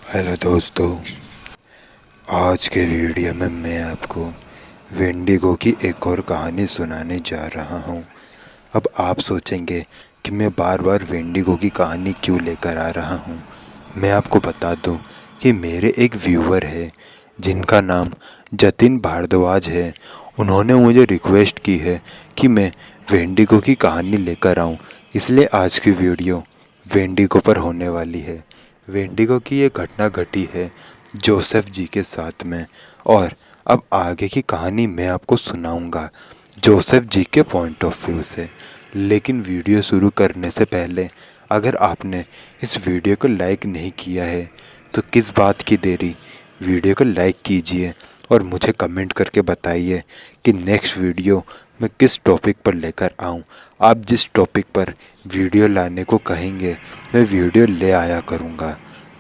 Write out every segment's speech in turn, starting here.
Hello दोस्तों, आज के वीडियो में मैं आपको वेंडिगो की एक और कहानी सुनाने जा रहा हूँ। अब आप सोचेंगे कि मैं बार बार वेंडिगो की कहानी क्यों लेकर आ रहा हूँ। मैं आपको बता दूँ कि मेरे एक व्यूअर है जिनका नाम जतिन भारद्वाज है। उन्होंने मुझे रिक्वेस्ट की है कि मैं वेंडिगो की कहानी लेकर आऊँ, इसलिए आज की वीडियो वेंडिगो पर होने वाली है। वेंडिगो की ये घटना घटी है जोसेफ जी के साथ में, और अब आगे की कहानी मैं आपको सुनाऊंगा जोसेफ जी के पॉइंट ऑफ व्यू से। लेकिन वीडियो शुरू करने से पहले अगर आपने इस वीडियो को लाइक नहीं किया है तो किस बात की देरी, वीडियो को लाइक कीजिए और मुझे कमेंट करके बताइए कि नेक्स्ट वीडियो मैं किस टॉपिक पर लेकर आऊं। आप जिस टॉपिक पर वीडियो लाने को कहेंगे मैं वीडियो ले आया करूंगा।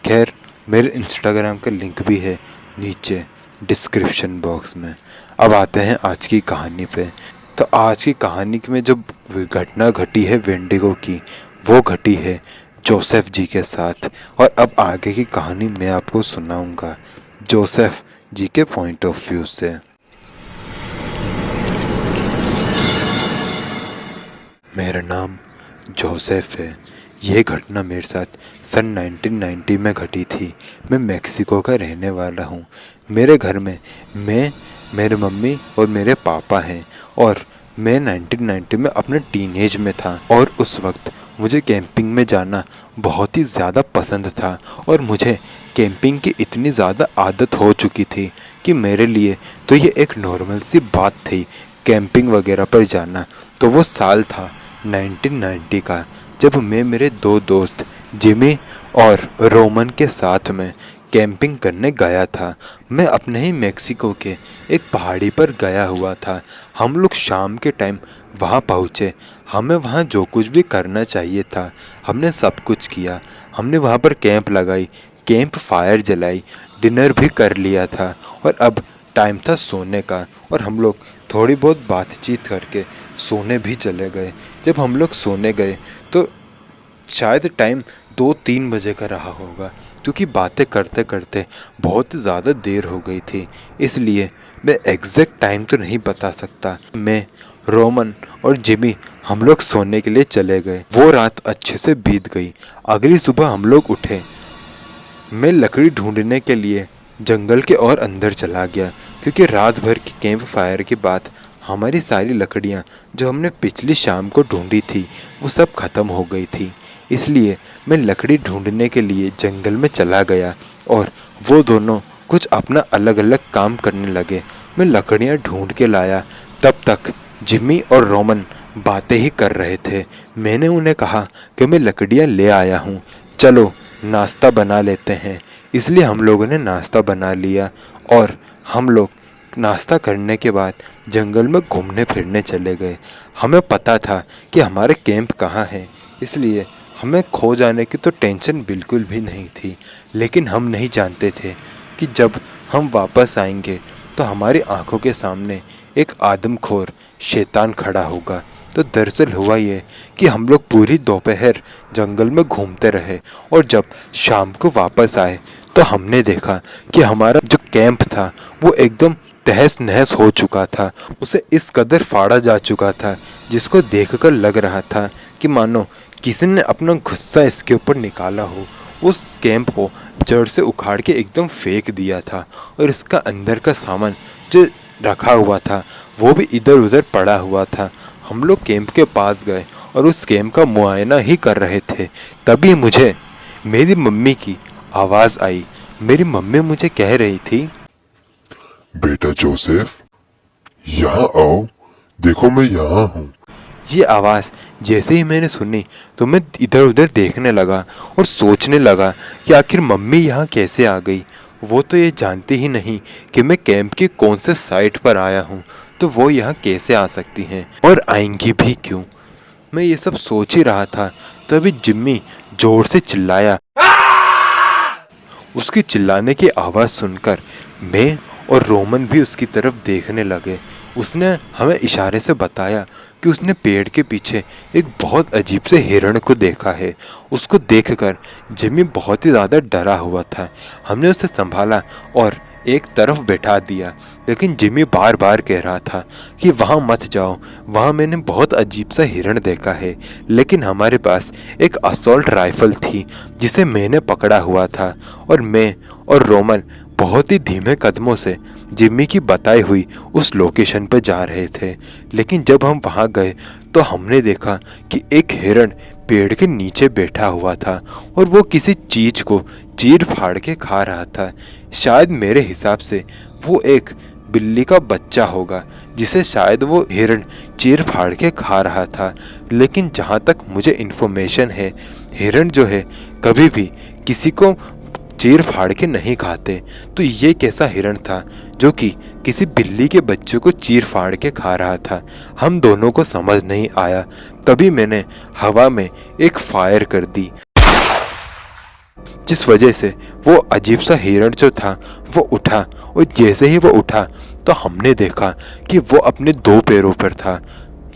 खैर, मेरे इंस्टाग्राम का लिंक भी है नीचे डिस्क्रिप्शन बॉक्स में। अब आते हैं आज की कहानी पे। तो आज की कहानी में जो घटना घटी है वेंडिगो की, वो घटी है जोसेफ जी के साथ। और अब आगे की कहानी मैं आपको सुनाऊंगा जोसेफ जी के पॉइंट ऑफ व्यू से। मेरा नाम जोसेफ है। यह घटना मेरे साथ सन 1990 में घटी थी। मैं मेक्सिको का रहने वाला हूँ। मेरे घर में मैं, मेरे मम्मी और मेरे पापा हैं। और मैं 1990 में अपने टीनेज में था और उस वक्त मुझे कैंपिंग में जाना बहुत ही ज़्यादा पसंद था। और मुझे कैंपिंग की इतनी ज़्यादा आदत हो चुकी थी कि मेरे लिए तो ये एक नॉर्मल सी बात थी कैंपिंग वगैरह पर जाना। तो वो साल था 1990 का, जब मैं मेरे दो दोस्त जिमी और रोमन के साथ में कैंपिंग करने गया था। मैं अपने ही मेक्सिको के एक पहाड़ी पर गया हुआ था। हम लोग शाम के टाइम वहाँ पहुँचे। हमें वहाँ जो कुछ भी करना चाहिए था हमने सब कुछ किया। हमने वहाँ पर कैंप लगाई, कैंप फायर जलाई, डिनर भी कर लिया था और अब टाइम था सोने का। और हम लोग थोड़ी बहुत बातचीत करके सोने भी चले गए। जब हम लोग सोने गए तो शायद टाइम 2-3 बजे का रहा होगा, क्योंकि बातें करते करते बहुत ज़्यादा देर हो गई थी। इसलिए मैं एग्जैक्ट टाइम तो नहीं बता सकता। मैं, रोमन और जिमी हम लोग सोने के लिए चले गए। वो रात अच्छे से बीत गई। अगली सुबह हम लोग उठे। मैं लकड़ी ढूंढने के लिए जंगल के और अंदर चला गया, क्योंकि रात भर की कैंप फायर के बाद हमारी सारी लकड़ियाँ जो हमने पिछली शाम को ढूंढी थी वो सब ख़त्म हो गई थी। इसलिए मैं लकड़ी ढूंढने के लिए जंगल में चला गया और वो दोनों कुछ अपना अलग अलग काम करने लगे। मैं लकड़ियाँ ढूंढ के लाया, तब तक जिमी और रोमन बातें ही कर रहे थे। मैंने उन्हें कहा कि मैं लकड़ियाँ ले आया हूँ, चलो नाश्ता बना लेते हैं। इसलिए हम लोगों ने नाश्ता बना लिया और हम लोग नाश्ता करने के बाद जंगल में घूमने फिरने चले गए। हमें पता था कि हमारे कैंप कहाँ है, इसलिए हमें खो जाने की तो टेंशन बिल्कुल भी नहीं थी। लेकिन हम नहीं जानते थे कि जब हम वापस आएंगे तो हमारी आंखों के सामने एक आदमखोर शैतान खड़ा होगा। तो दरअसल हुआ ये कि हम लोग पूरी दोपहर जंगल में घूमते रहे और जब शाम को वापस आए तो हमने देखा कि हमारा जो कैंप था वो एकदम तहस नहस हो चुका था। उसे इस कदर फाड़ा जा चुका था जिसको देखकर लग रहा था कि मानो किसी ने अपना गुस्सा इसके ऊपर निकाला हो। उस कैंप को जड़ से उखाड़ के एकदम फेंक दिया था और इसका अंदर का सामान जो रखा हुआ था वो भी इधर उधर पड़ा हुआ था। हम लोग कैंप के पास गए और उस कैंप का मुआयना ही कर रहे थे। तभी मुझे मेरी मम्मी की आवाज़ आई। मेरी मम्मी मुझे कह रही थी, बेटा जोसेफ, यहाँ आओ, देखो मैं यहाँ हूँ। ये आवाज़ जैसे ही मैंने सुनी तो मैं इधर उधर देखने लगा और सोचने लगा कि आखिर मम्मी यहाँ कैसे आ गई। वो तो ये जानती ही नहीं कि मैं कैंप के कौन से साइट पर आया हूँ, तो वो यहाँ कैसे आ सकती हैं और आएंगी भी क्यों। मैं ये सब सोच ही रहा था तभी जिम्मी जोर से चिल्लाया। उसकी चिल्लाने की आवाज़ सुनकर मैं और रोमन भी उसकी तरफ देखने लगे। उसने हमें इशारे से बताया कि उसने पेड़ के पीछे एक बहुत अजीब से हिरण को देखा है। उसको देखकर जिमी बहुत ही ज़्यादा डरा हुआ था। हमने उसे संभाला और एक तरफ बैठा दिया, लेकिन जिमी बार बार कह रहा था कि वहाँ मत जाओ, वहाँ मैंने बहुत अजीब सा हिरण देखा है। लेकिन हमारे पास एक असॉल्ट राइफल थी जिसे मैंने पकड़ा हुआ था, और मैं और रोमन बहुत ही धीमे कदमों से जिम्मी की बताई हुई उस लोकेशन पर जा रहे थे। लेकिन जब हम वहाँ गए तो हमने देखा कि एक हिरण पेड़ के नीचे बैठा हुआ था और वो किसी चीज़ को चीर फाड़ के खा रहा था। शायद मेरे हिसाब से वो एक बिल्ली का बच्चा होगा जिसे शायद वो हिरण चीर फाड़ के खा रहा था। लेकिन जहाँ तक मुझे इन्फॉर्मेशन है, हिरण जो है कभी भी किसी को चीर फाड़ के नहीं खाते। तो ये कैसा हिरण था जो कि किसी बिल्ली के बच्चे को चीर फाड़ के खा रहा था? हम दोनों को समझ नहीं आया। तभी मैंने हवा में एक फायर कर दी, जिस वजह से वो अजीब सा हिरण जो था वो उठा। और जैसे ही वो उठा तो हमने देखा कि वो अपने 2 पैरों पर था।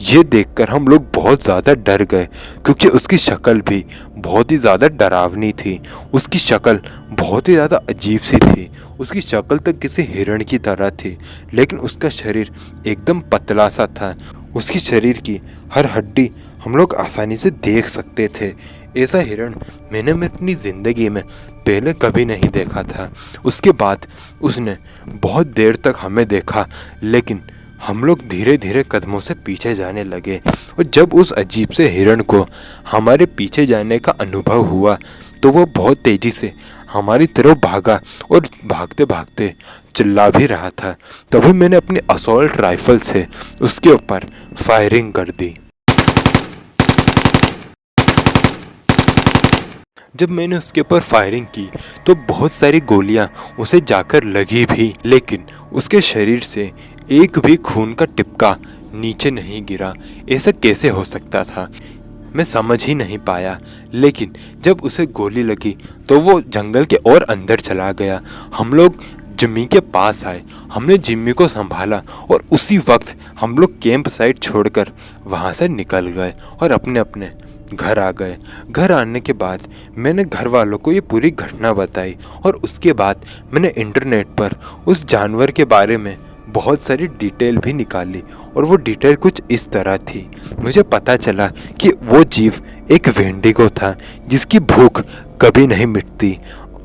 ये देखकर हम लोग बहुत ज़्यादा डर गए, क्योंकि उसकी शक्ल भी बहुत ही ज़्यादा डरावनी थी। उसकी शक्ल बहुत ही ज़्यादा अजीब सी थी। उसकी शक्ल तो किसी हिरण की तरह थी, लेकिन उसका शरीर एकदम पतला सा था। उसकी शरीर की हर हड्डी हम लोग आसानी से देख सकते थे। ऐसा हिरण मैंने अपनी ज़िंदगी में पहले कभी नहीं देखा था। उसके बाद उसने बहुत देर तक हमें देखा, लेकिन हम लोग धीरे धीरे कदमों से पीछे जाने लगे। और जब उस अजीब से हिरण को हमारे पीछे जाने का अनुभव हुआ तो वो बहुत तेज़ी से हमारी तरफ भागा और भागते भागते चिल्ला भी रहा था। तभी मैंने अपनी असॉल्ट राइफल से उसके ऊपर फायरिंग कर दी। जब मैंने उसके ऊपर फायरिंग की तो बहुत सारी गोलियां उसे जाकर लगी भी, लेकिन उसके शरीर से एक भी खून का टिपका नीचे नहीं गिरा। ऐसा कैसे हो सकता था, मैं समझ ही नहीं पाया। लेकिन जब उसे गोली लगी तो वो जंगल के और अंदर चला गया। हम लोग जिम्मी के पास आए, हमने जिम्मी को संभाला और उसी वक्त हम लोग कैंप साइट छोड़कर वहाँ से निकल गए और अपने अपने घर आ गए। घर आने के बाद मैंने घर वालों को ये पूरी घटना बताई, और उसके बाद मैंने इंटरनेट पर उस जानवर के बारे में बहुत सारी डिटेल भी निकाली। और वो डिटेल कुछ इस तरह थी। मुझे पता चला कि वो जीव एक वेंडिगो था जिसकी भूख कभी नहीं मिटती।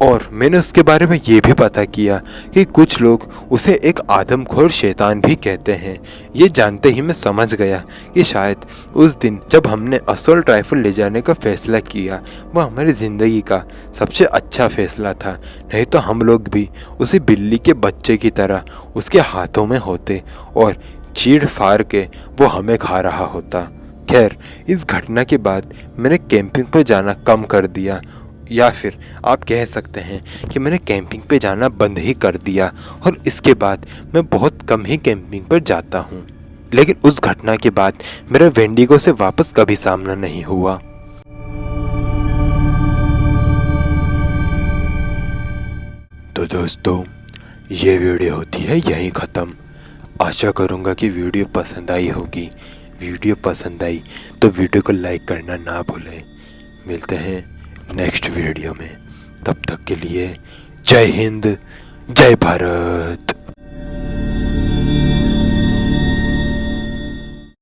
और मैंने उसके बारे में ये भी पता किया कि कुछ लोग उसे एक आदमखोर शैतान भी कहते हैं। ये जानते ही मैं समझ गया कि शायद उस दिन जब हमने असॉल्ट राइफल ले जाने का फ़ैसला किया वह हमारी ज़िंदगी का सबसे अच्छा फ़ैसला था। नहीं तो हम लोग भी उसी बिल्ली के बच्चे की तरह उसके हाथों में होते और चीड़ फाड़ के वो हमें खा रहा होता। खैर, इस घटना के बाद मैंने कैंपिंग पर जाना कम कर दिया, या फिर आप कह सकते हैं कि मैंने कैंपिंग पे जाना बंद ही कर दिया। और इसके बाद मैं बहुत कम ही कैंपिंग पर जाता हूँ। लेकिन उस घटना के बाद मेरा वेंडिगो से वापस कभी सामना नहीं हुआ। तो दोस्तों, ये वीडियो होती है यहीं ख़त्म। आशा करूँगा कि वीडियो पसंद आई होगी। वीडियो पसंद आई तो वीडियो को लाइक करना ना भूलें। मिलते हैं नेक्स्ट वीडियो में। तब तक के लिए जय हिंद, जय भारत।